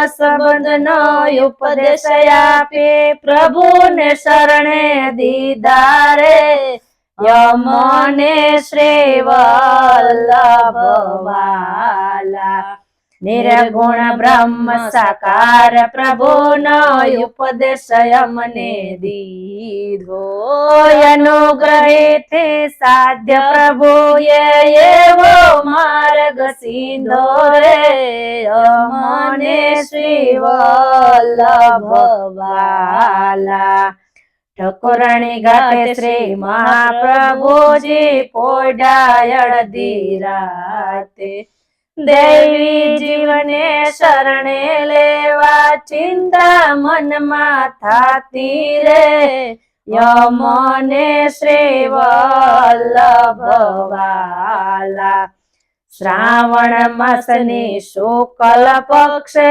સંબંધનો ઉપદેશ આપે, પ્રભુને શરણે દીદારે યમને શ્રી વલ્લભ વાલા। નિર્ગુણ બ્રહ્મ સાકાર પ્રભુનો ઉપદેશ અમને દીધો, અનુગ્રહથી સાધ્ય પ્રભુએ એવો માર્ગ સીધો રે, અમને શ્રી વલ્લભ વાલા। ઠકુરાણી ગાતે શ્રી મહાપ્રભુજી પોઢાય અડધી રાતે, દેવી જીવને શરણે લેવા ચિંતા મનમાં થાતી રે, યમને શ્રી વલ્લભ વાલા। શ્રાવણ માસની શુક્લ પક્ષે